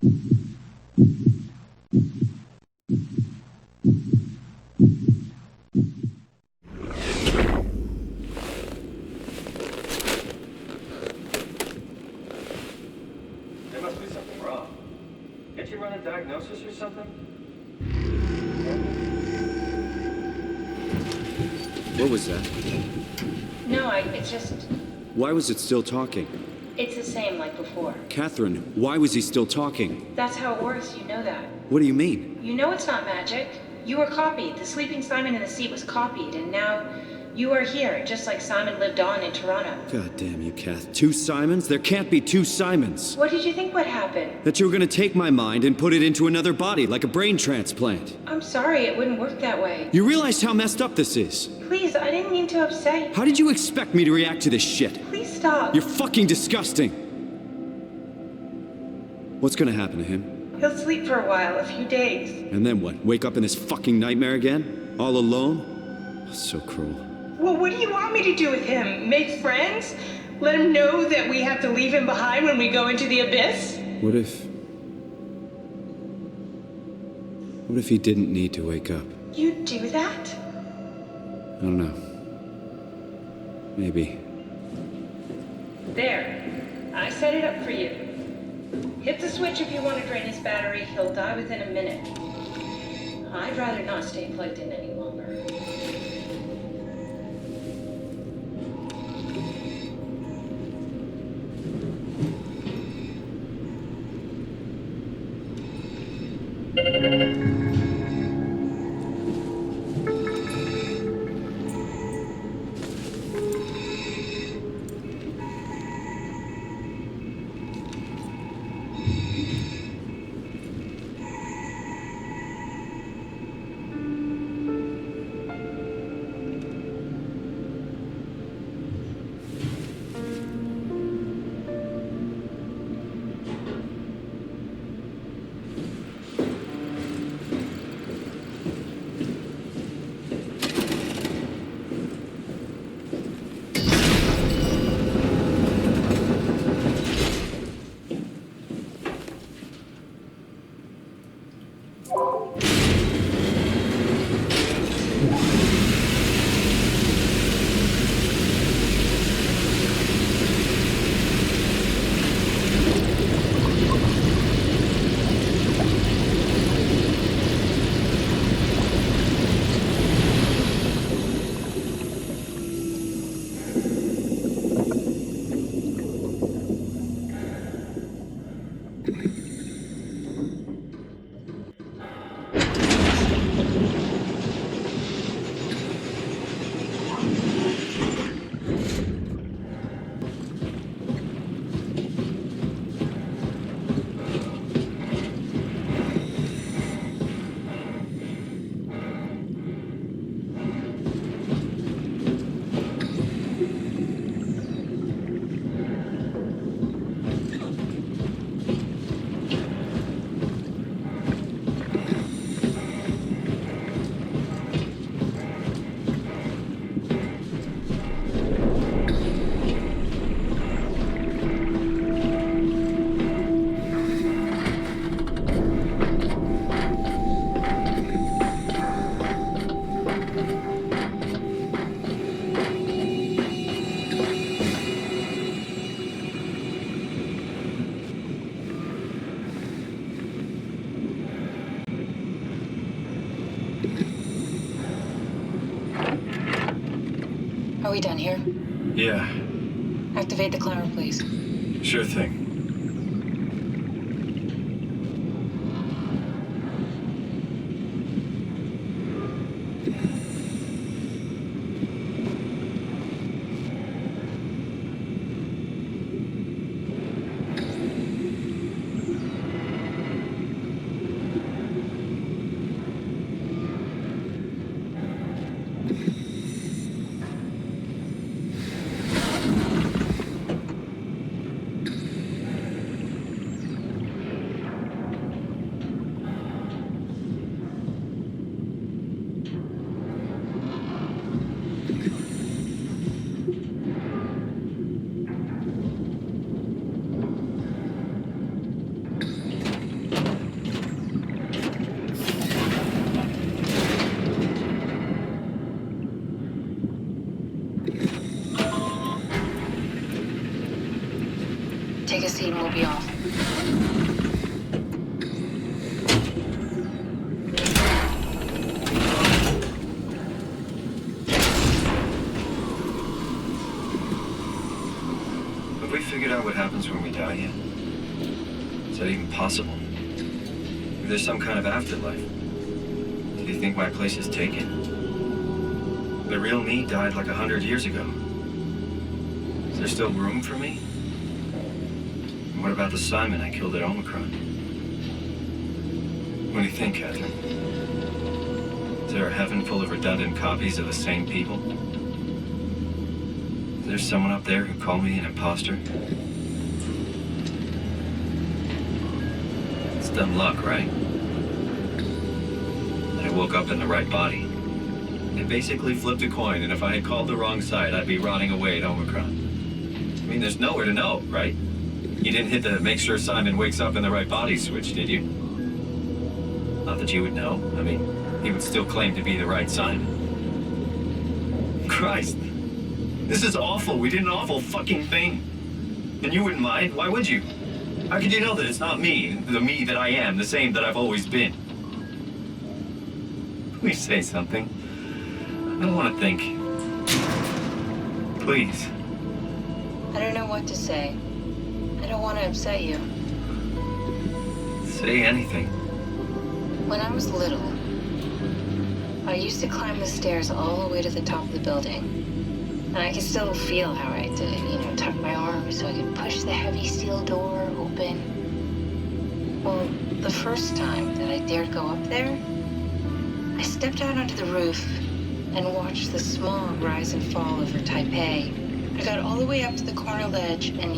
There must be something wrong. Can't you run a diagnosis or something? What was that? No, it's just... Why was it still talking? It's the same like before. Catherine, why was he still talking? That's how it works, you know that. What do you mean? You know it's not magic. You were copied. The sleeping Simon in the seat was copied, and now you are here, just like Simon lived on in Toronto. God damn you, Kath. Two Simons? There can't be two Simons. What did you think would happen? That you were gonna take my mind and put it into another body, like a brain transplant. I'm sorry, it wouldn't work that way. You realize how messed up this is? Please, I didn't mean to upset you. How did you expect me to react to this shit? Please stop. You're fucking disgusting. What's gonna happen to him? He'll sleep for a while, a few days. And then what? Wake up in this fucking nightmare again? All alone? So cruel. Well, what do you want me to do with him? Make friends? Let him know that we have to leave him behind when we go into the abyss? What if he didn't need to wake up? You'd do that? I don't know. Maybe. There. I set it up for you. Hit the switch if you want to drain his battery. He'll die within a minute. I'd rather not stay plugged in any longer. Are we done here? Yeah, Activate the climber, please. sure thing. Take a seat and we'll be off. Have we figured out what happens when we die yet? Is that even possible? If there's some kind of afterlife, do you think my place is taken? The real me died like 100 years ago. Is there still room for me? And what about the Simon I killed at Omicron? What do you think, Catherine? Is there a heaven full of redundant copies of the same people? Is there someone up there who called me an imposter? It's dumb luck, right? That I woke up in the right body. I basically flipped a coin, and if I had called the wrong side, I'd be rotting away at Omicron. I mean, there's nowhere to know, right? You didn't hit the make sure Simon wakes up in the right body switch, did you? Not that you would know. I mean, he would still claim to be the right Simon. Christ. This is awful. We did an awful fucking thing. And you wouldn't mind? Why would you? How could you know that it's not me, the me that I am, the same that I've always been? Please say something. I don't want to think. Please. I don't know what to say. I don't want to upset you. Say anything. When I was little, I used to climb the stairs all the way to the top of the building. And I can still feel how I had to, tuck my arms so I could push the heavy steel door open. Well, the first time that I dared go up there, I stepped out onto the roof and watched the smog rise and fall over Taipei. I got all the way up to the corner ledge and,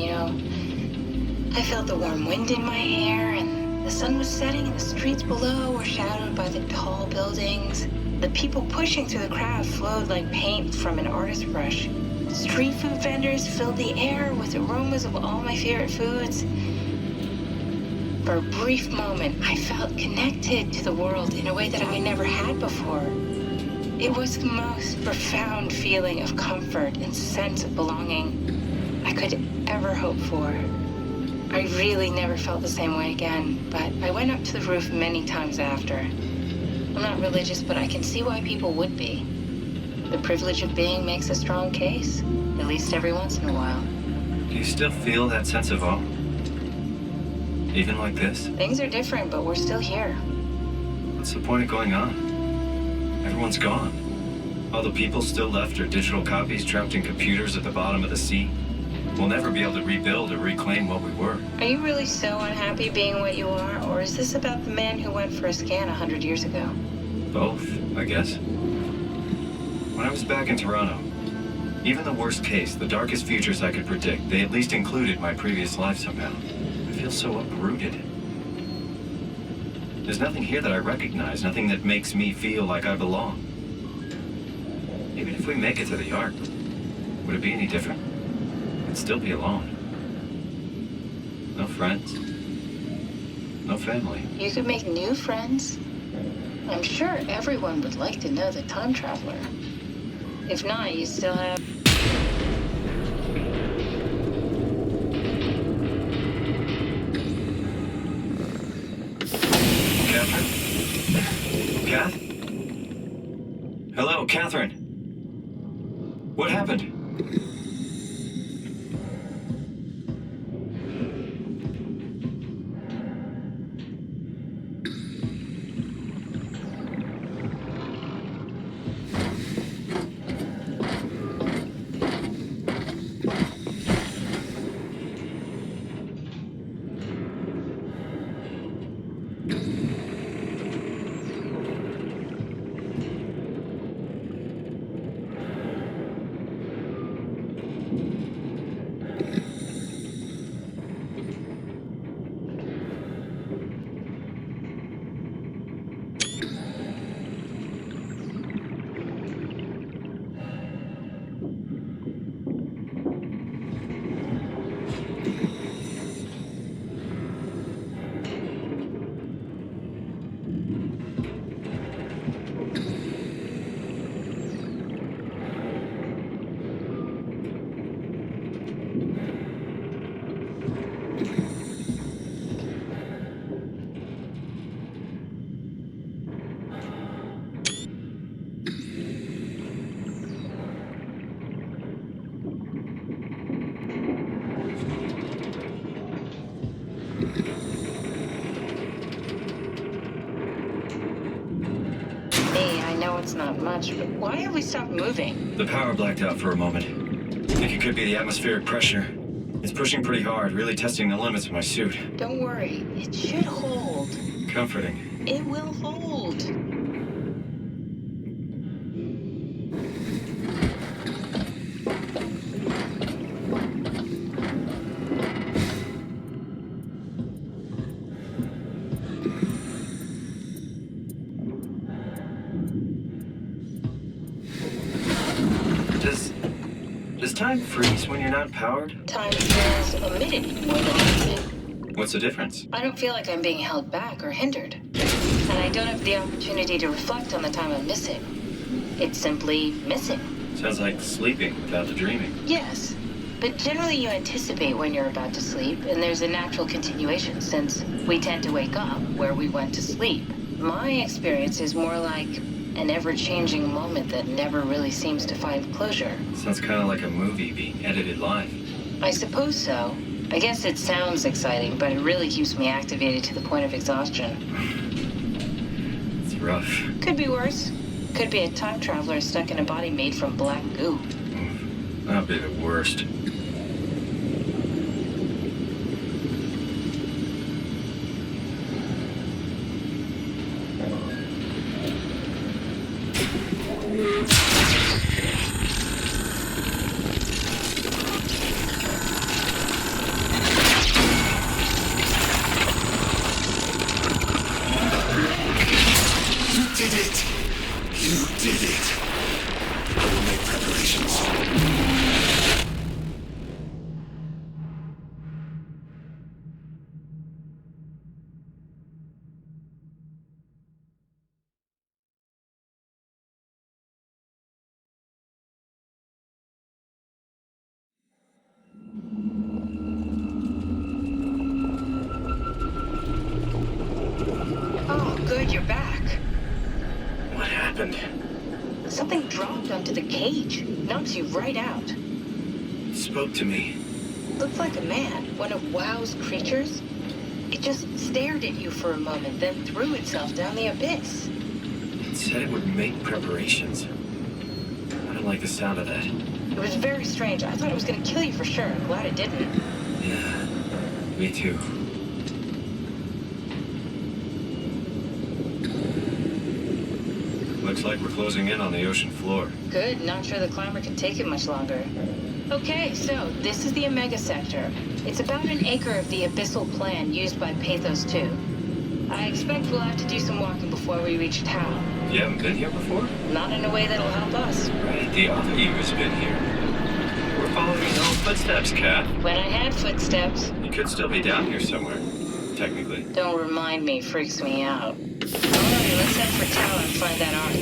I felt the warm wind in my hair and the sun was setting and the streets below were shadowed by the tall buildings. The people pushing through the crowd flowed like paint from an artist's brush. Street food vendors filled the air with aromas of all my favorite foods. For a brief moment, I felt connected to the world in a way that I never had before. It was the most profound feeling of comfort and sense of belonging I could ever hope for. I really never felt the same way again, but I went up to the roof many times after. I'm not religious, but I can see why people would be. The privilege of being makes a strong case, at least every once in a while. Do you still feel that sense of awe? Even like this? Things are different, but we're still here. What's the point of going on? Everyone's gone. All the people still left are digital copies trapped in computers at the bottom of the sea. We'll never be able to rebuild or reclaim what we were. Are you really so unhappy being what you are, or is this about the man who went for a scan 100 years ago? Both, I guess. When I was back in Toronto, even the worst case, the darkest futures I could predict, they at least included my previous life somehow. I feel so uprooted. There's nothing here that I recognize, nothing that makes me feel like I belong. Even if we make it to the Ark, would it be any different? I'd still be alone. No friends. No family. You could make new friends. I'm sure everyone would like to know the time traveler. If not, you still have... Catherine? Kath? Hello, Catherine. What happened? it's not much, but why have we stopped moving? The power blacked out for a moment. Think it could be the atmospheric pressure. It's pushing pretty hard, really testing the limits of my suit. Don't worry, it should hold. Comforting. It will hold. Does time freeze when you're not powered? Time feels omitted more than omitted. What's the difference? I don't feel like I'm being held back or hindered. And I don't have the opportunity to reflect on the time I'm missing. It's simply missing. Sounds like sleeping without the dreaming. Yes. But generally you anticipate when you're about to sleep, and there's a natural continuation since we tend to wake up where we went to sleep. My experience is more like an ever-changing moment that never really seems to find closure. Sounds kind of like a movie being edited live. I suppose so. I guess it sounds exciting, but it really keeps me activated to the point of exhaustion. It's rough. Could be worse. Could be a time traveler stuck in a body made from black goo. That'd be the worst. Good, you're back. What happened? Something dropped onto the cage. Knocks you right out. It spoke to me. Looked like a man, one of WoW's creatures. It just stared at you for a moment, then threw itself down the abyss. It said it would make preparations. I don't like the sound of that. It was very strange. I thought it was going to kill you for sure. I'm glad it didn't. Yeah, me too. Looks like we're closing in on the ocean floor. Good. Not sure the climber can take it much longer. Okay, so this is the Omega Sector. It's about an acre of the abyssal plan used by Pathos 2. I expect we'll have to do some walking before we reach town. You haven't been here before? Not in a way that'll help us. Right, the other you has been here. We're following your own footsteps, Kat. When I had footsteps. You could still be down here somewhere, technically. Don't remind me, freaks me out. Alright, let's head for town and find that ark.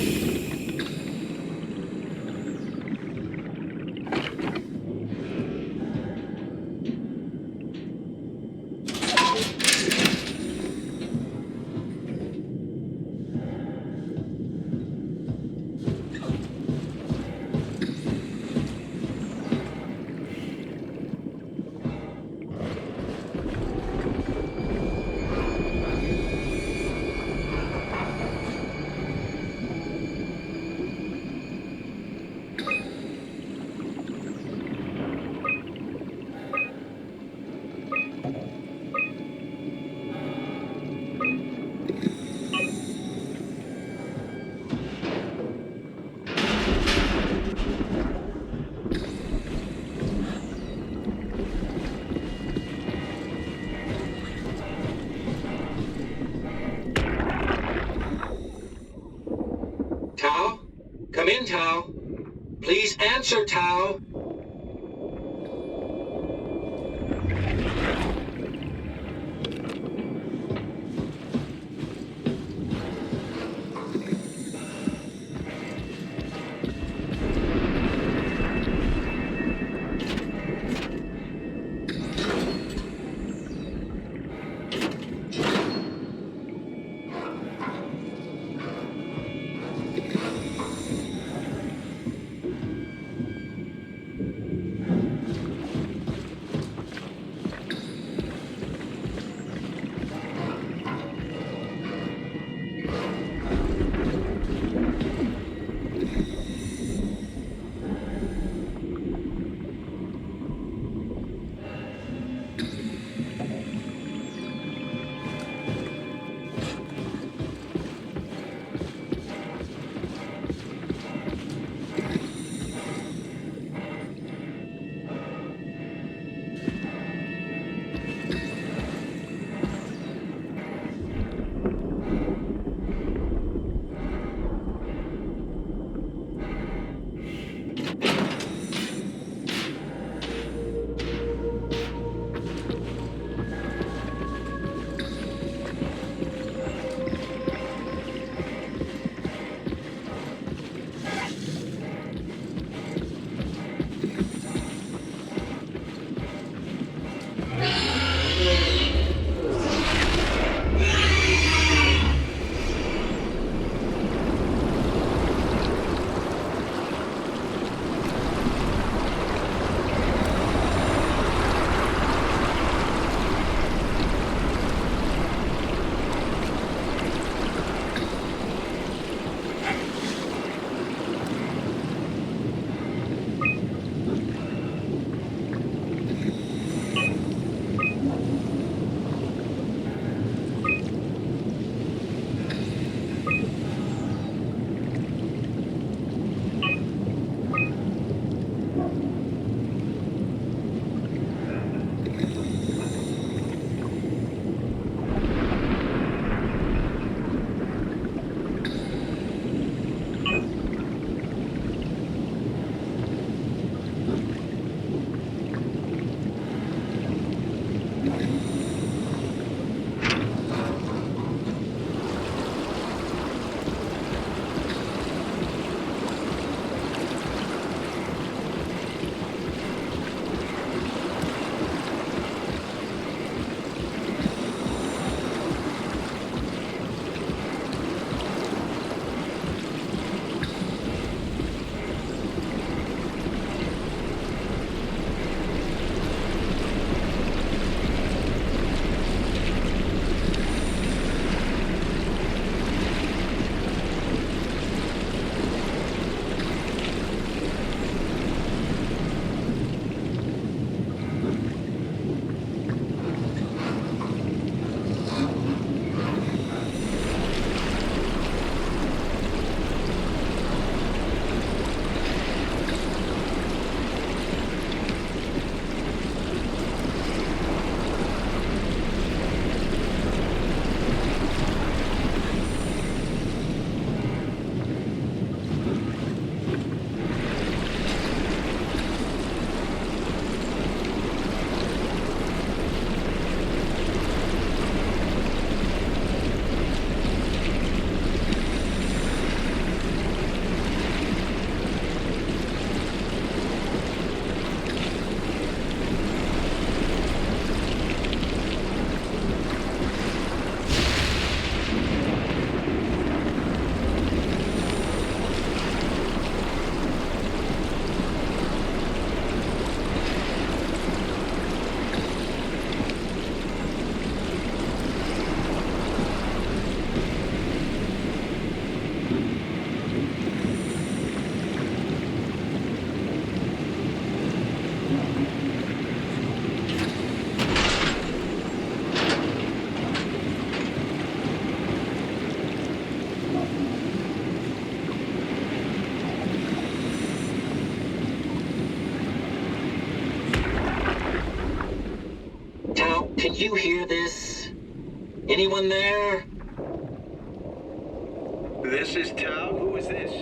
Tao? Come in, Tao. Please answer, Tao. Can you hear this? Anyone there? This is Tao. Who is this?